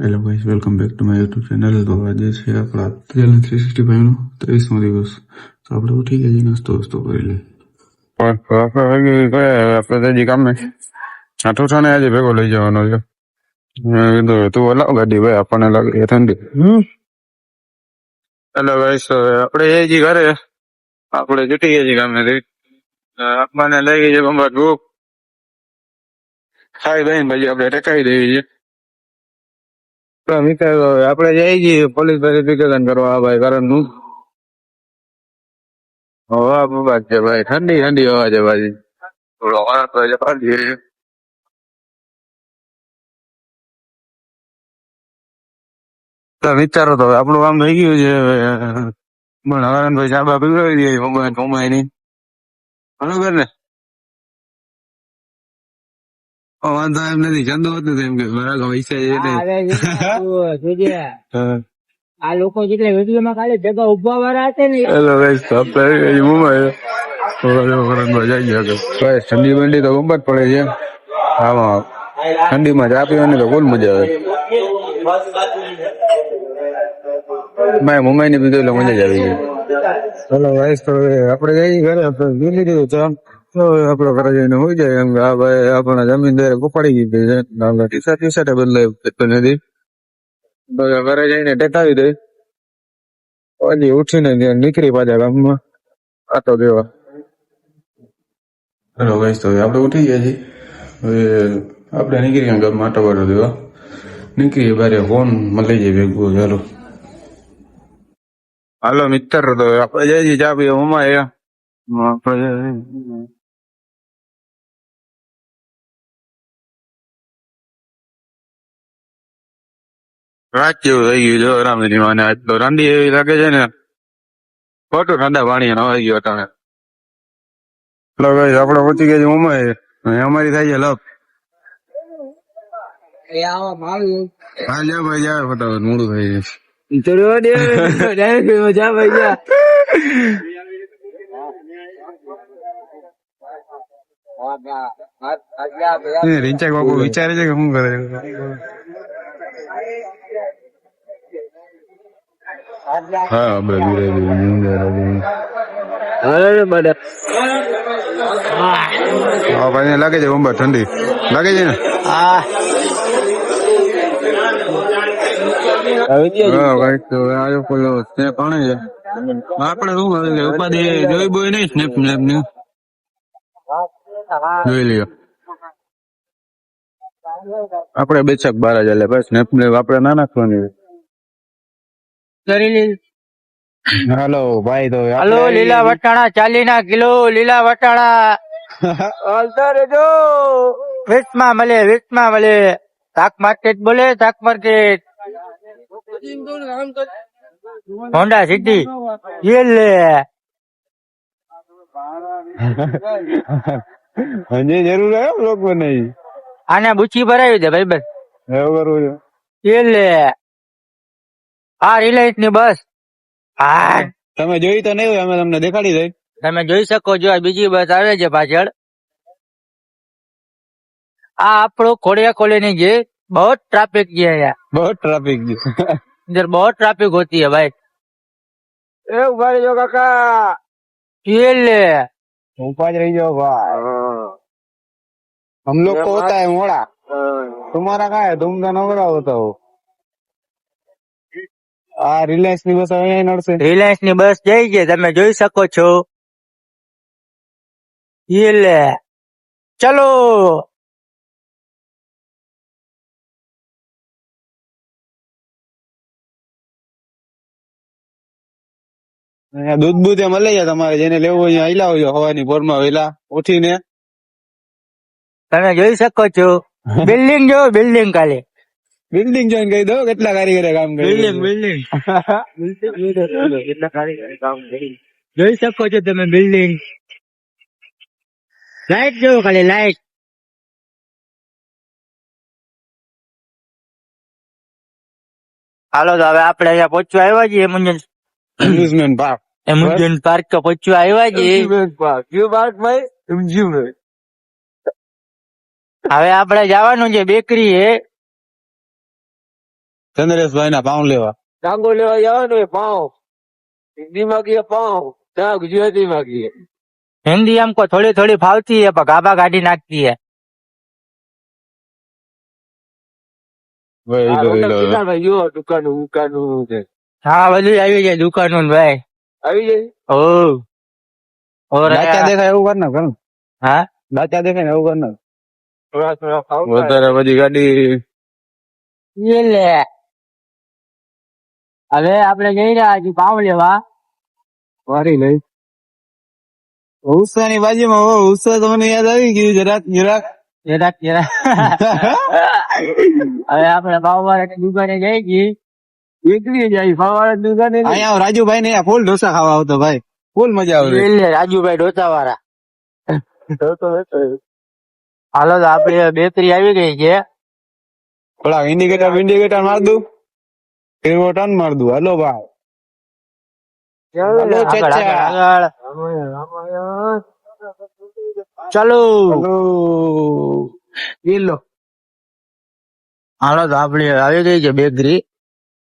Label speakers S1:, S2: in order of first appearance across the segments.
S1: Hello guys, welcome back to my YouTube channel. તો આજે છે આપણા ચેલેન્જ 365 નો 23મો દિવસ. તો આપણે ઉઠી ગયા નાસ્તો કરી લઈએ.
S2: આપણે હજી કામ નહીં. આઠું છે ને આજે ભેગો લઈ જવાનો છે. કીધું તું હલાવ ગાડી ભાઈ, આપણને લાગે ઠંડી. હેલો ગાઈસ, આપણે હજી ઘરે આપણે જુટી ગયા છીએ કામે. આપણને લઈ ગઈ છે બંબાટ ભૂખ. ખાઈ દઈને પછી આપણે ટેકાઈ દેવી છે. તો મિત્ર આપણે જઈ છીએ પોલીસ વેરિફિકેશન કરવા ભાઈ કરણનું. હવા બબાટ છે ભાઈ, ઠંડી ઠંડી હવા છે ભાઈ. થોડો હવા તો જઈએ. વિચારો તો આપણું કામ થઈ ગયું છે. પણ હરણભાઈ ચાબા પીવડાવી દઈએ મોબાઈલ ની, બરોબર ને? વાંધો એમ નથી, ચંદો હતું એમ કે બરાબર પૈસા
S3: આ લોકો જેટલા વિડીયોમાં ખાલી જગા ઉભા વાળા હશે ને.
S2: હેલો ગાઈસ, આપણે મુંબઈ ઠંડી બંડી તો ગમત પડે છે. આમાં ઠંડીમાં ચા પીવાની તો ફૂલ મજા આવે. ભાઈ મુંબઈ ની પીધું એટલે મજા જ આવી ગઈ. ચલો ગાઈસ, તો આપણે જઈ ઘરે પી લીધું ચા. તો આપડે ઘરે જઈને હોય જાય એમ કે આ ભાઈ આપણા જમીનદારે કપાડી ગઈ છે. ટી શર્ટ બદલાય નથી. તો ઘરે જઈને ટેકાવી દઈ પછી ઉઠીને નીકળી પાછા ગામમાં આટો દેવા.
S1: હેલો ગાઈસ, તો આપણે ઉઠી ગયા છીએ. હવે આપણે નીકળી ગયા ગામમાં આટો બાટો દેવા. નીકળીએ બારે ફોન મળી જાય ભેગું. ચાલો
S2: હાલો મિત્ર, તો આપણે જઈ છીએ ચા પીવા મમ્મા આપણે રાત જેવું થઈ ગયું. જો રામજી મને આજ તો ઠંડી એવી લાગે છે ને, ખોટું ઠંડા પાણી નવાઈ ગયો તમે. આપણે પહોંચી ગયા છે મમ્મા, અમારી થાય છે લપ. હા જા ભાઈ જા, ફટાફટ મોડું થઈ જાય. રીંચા બાપુ વિચારે છે કે શું કરે? હા આપણે ભાઈ લાગે છે બંબા ઠંડી લાગે છે ને. પાણી છે આપડે શું ઉપાધિ જોઈ બોય નઈ. સ્નેપ ની જોઈ લ્યો. આપડે બેચક બાર જ એટલે બસ સ્નેપ આપડે ના નાખવાની. હાલો ભાઈ, તો
S3: હાલો લીલા વટાણા 40 કિલો લીલા વટાણા. રેજો વેચમાં મળે શાક માર્કેટ બોલે શાક માર્કેટ હોન્ડા સિટી ये ले
S2: હજી જરૂર હે બ્લોક બનાવી.
S3: આને બુચી ભરાવી દે ભાઈ બસ
S2: એવું કરવું છે.
S3: ये ले આ રિલાયન્સ ની બસ. હા
S2: તમે જોઈ તો નહીં હોય, અમે તમને દેખાડી દઈ.
S3: તમે જોઈ શકો છો, આ બીજી બસ આવે છે પાછળ. આ આપણો ખોડિયા કોલોની છે. बहुत ट्रैफिक है यहाँ,
S2: बहुत ट्रैफिक
S3: इधर बहुत ट्रैफिक होती है भाई.
S2: ए उभा रही काका,
S3: ये ले
S2: उभा रही जाओ भाई. हम लोग को होता है मोड़ा, तुम्हारा क्या है? तुम तो नवरा होता हो. આ રિલાયન્સ ની બસ અહીંયા નડશે.
S3: રિલાયન્સ ની બસ જઈ છે, તમે જોઈ શકો છો. ये ले चलो.
S2: દૂધ બૂધ મળે છે તમારે, જેને લેવું હોય હલાવજો હવાની પોરમાં વેલા ઉઠીને.
S3: તમે જોઈ શકો છો બિલ્ડિંગ જો બિલ્ડિંગ કાલે
S2: બિલ્ડિંગ જોઈને કહી દો કેટલા કારીગરે કામ કર્યું.
S3: બિલ્ડિંગ કેટલા કારીગરે કામ કરી જોઈ શકો છો તમે. બિલ્ડિંગ લાઈટ જો ખાલી લાઈટ. હાલો તો હવે આપણે અહીંયા પહોંચવા આવ્યા છીએ
S2: એમ્યુઝમેન્ટ પાર્ક.
S3: એમ્યુઝમેન્ટ પાર્ક તો પહોંચવા આવ્યા છીએ. હવે આપણે જવાનું છે બેકરી એ.
S2: ચંદ્રેશભાઈ ના પાઉં લેવા.
S4: ટાંગો લેવા જવાનું હોય પાઉં. હિન્દીમાં કહીએ પાઉં, ત્યાં ગુજરાતીમાં કહીએ.
S3: हिंदी हमको थोड़ी थोड़ी फावती है पर गाबा गाड़ी नाखती है
S2: ભાઈ
S4: આ
S2: ઈ તો
S4: રોટક
S2: ઈ લો.
S4: કિસાનભાઈ જો દુકાનું ઉકાનું છે.
S3: हाँ બધું આવી જાય દુકાનો ને ભાઈ
S4: આવી જાય.
S3: ઓ ઓર
S2: દાચા દેખાય એવું કર નાખ ને.
S3: હા
S2: દાચા દેખાય ને એવું કર નાખ.
S4: થોડા થોડા ખાવ
S2: વધારે પછી ગાડી
S3: ये ले હવે આપણે જઈ રહ્યા છીએ પાઉં લેવા
S2: વારી લઈ. ઉષાની બાજુમાં હો, ઉષા તો મને યાદ આવી ગયું જરાક જરાક.
S3: જરાક જરાક હવે આપણે પાઉં વાળાની દુકાને જઈ ગઈ
S4: નીકળી જાય ફવાળા દુકાને નહીં.
S2: અહીંયા રાજુભાઈ ને ફૂલ ઢોસા ખાવા આવતો ભાઈ, ફૂલ મજા આવે.
S3: લે રાજુભાઈ ઢોસા વાળા
S4: તો.
S3: હાલો તો આપડે બેકરી આવી ગઈ છે
S2: થોડા ઇન્ડિકેટર માર દઉં, એવો ટર્ન માર દઉં. હાલો ભાઈ.
S3: આગળ,
S2: ચચ્ચા.
S3: આગળ.
S4: રામાયણ.
S3: ચાલો
S2: હાલો.
S4: કિલો
S3: હાલો તો આપડે આવી ગઈ છે બેકરી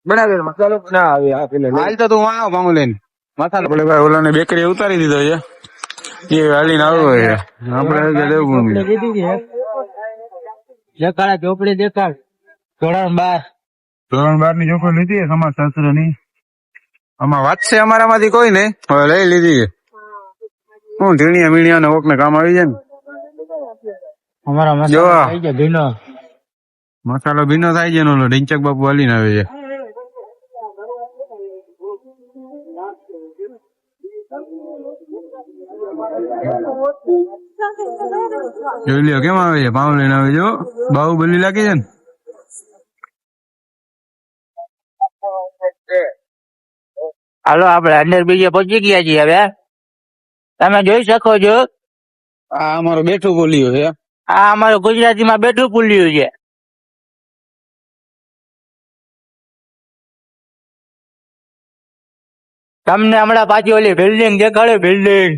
S4: બનાવેલ મસાલો ના આવે આ પેલા
S2: હાલ તો તું આવ ભાંગું લઈને. મસાલો આપણે ભાઈ ઓલાને બેકરી ઉતારી દીધો છે, એ હાલીને આવ્યો છે. આપણે લેવું
S3: દેખાડ ચોપડી દેખાડ ધોરણ 12
S2: ધોરણ 12 ની ચોપડી લીધી છે સમાજશાસ્ત્ર ની. આમાં વાત છે અમારામાંથી કોઈ નહીં, હવે લઈ લીધી છે. હું ઢીણિયા મીણિયા ને ઓક ને કામ આવી જાય ને.
S3: અમારા
S2: જો.
S3: મસાલો થઈ જાય ભીનો
S2: મસાલો ભીનો થાય છે ને ઓલો ઢીંચક બાપુ હાલીને આવે છે. જોઈ લ્યો કેમ આવે છે, પાઉં લઈને આવે છે હો. બાહુબલી લાગી છે ને.
S3: હાલો આપડે અંદર બીજે પહોંચી ગયા છીએ હવે તમે જોઈ શકો છો
S2: આ અમારું બેઠું બોલ્યું છે.
S3: આ અમારું ગુજરાતીમાં બેઠું પુલ્યું છે તમને હમણાં પાછી ઓલી બિલ્ડિંગ દેખાડે બિલ્ડિંગ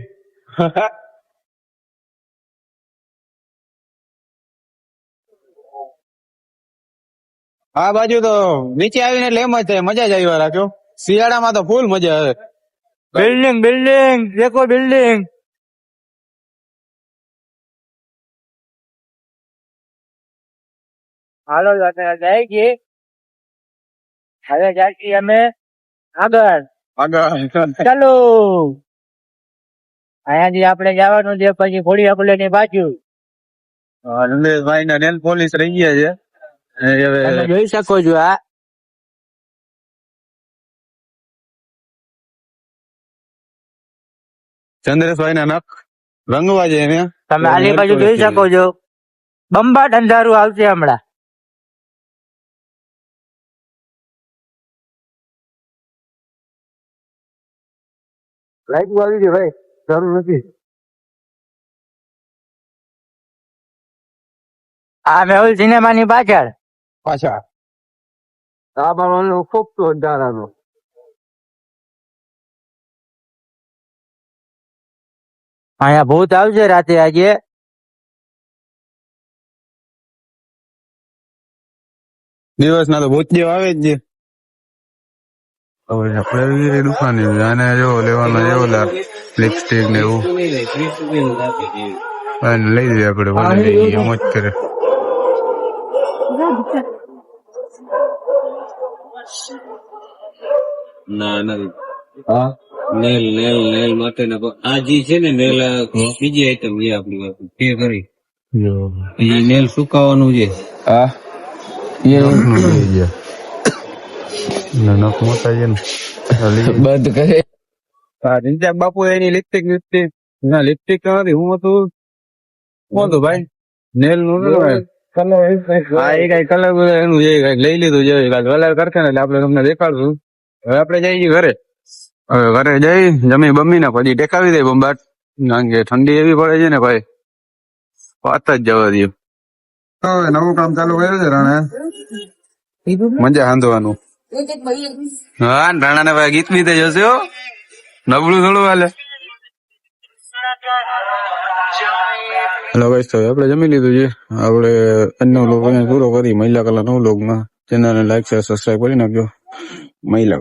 S2: આ બાજુ તો નીચે આવીને એટલે એમ જ થાય, મજા જ આવ્યા રાખ્યો. શિયાળામાં તો ફૂલ મજા આવે.
S3: બિલ્ડિંગ બિલ્ડિંગ દેખો બિલ્ડિંગ હાલો જાય છે હવે જાય છીએ અમે આગળ
S2: આગળ
S3: ચાલો અહીંયાથી આપણે જવાનું છે પછી ઘોડિયા પુલે ની બાજુ
S2: નંદેશભાઈ ના નેલ પોલીસ રહી ગયા છે. હવે
S3: તમે જોઈ શકો છો આ
S2: ચંદ્રેશભાઈ ના નખ રંગવા છે એને.
S3: તમે આલી બાજુ જોઈ શકો છો બંબાટ અંધારું આવશે હમણાં
S4: લાઈટ વાળી છે ભાઈ, જરૂર નથી.
S3: આ મેહુલ સિનેમા ની પાછળ
S2: પાછા
S4: આ બારવાનો ખૂબ તો અંધારાનો.
S3: અહીંયા ભૂત આવશે રાતે આજે
S2: દિવસ ના તો ભૂત જેવા આવે જ છે. હવે આપણે દુકાને આને જો લેવાનો એવો લિપસ્ટિક ને એવું અને લઈ લઈએ આપણે, ભલે લઈએ મોજ કરે.
S5: ના ના
S4: હા
S5: નેલ નેલ નેલ માટે આ જે છે ને નેલ બીજી આઈટમ છે આપણી પાસે તે કરી એ નેલ સુકાવાનું છે.
S2: હા નખ મોટા છે ને બંધ કરે. હા બાપુ એની લિપસ્ટિક ના લિપસ્ટિક નથી, હું હતું કોણ હતું ભાઈ નેલ નું હા એ કઈ કલર એનું છે કઈક લઈ લીધું છે કલર કરશે ને એટલે આપણે તમને દેખાડશું. હવે આપણે જઈએ ઘરે. હવે ઘરે જઈ જમી બમી ને પછી ટેકાવી દે બંબાટ, કારણ કે ઠંડી એવી પડે છે ને ભાઈ વાત જ જવા દે. હવે નવું કામ ચાલુ કર્યું છે રાણે, મજા હાંધવાનું. હા રાણા ને ભાઈ ગીત બી તો જશે હો, નબળું થોડું હાલે. હેલો ભાઈ, તો આપણે જમી લીધું છે. આપણે આજનો વ્લોગ અહીંયા પૂરો કરી. મહિલા કલા 9 વ્લોગમાં
S1: ચેનલને લાઈક શેર સબસ્ક્રાઈબ કરી નાખજો. મહિલા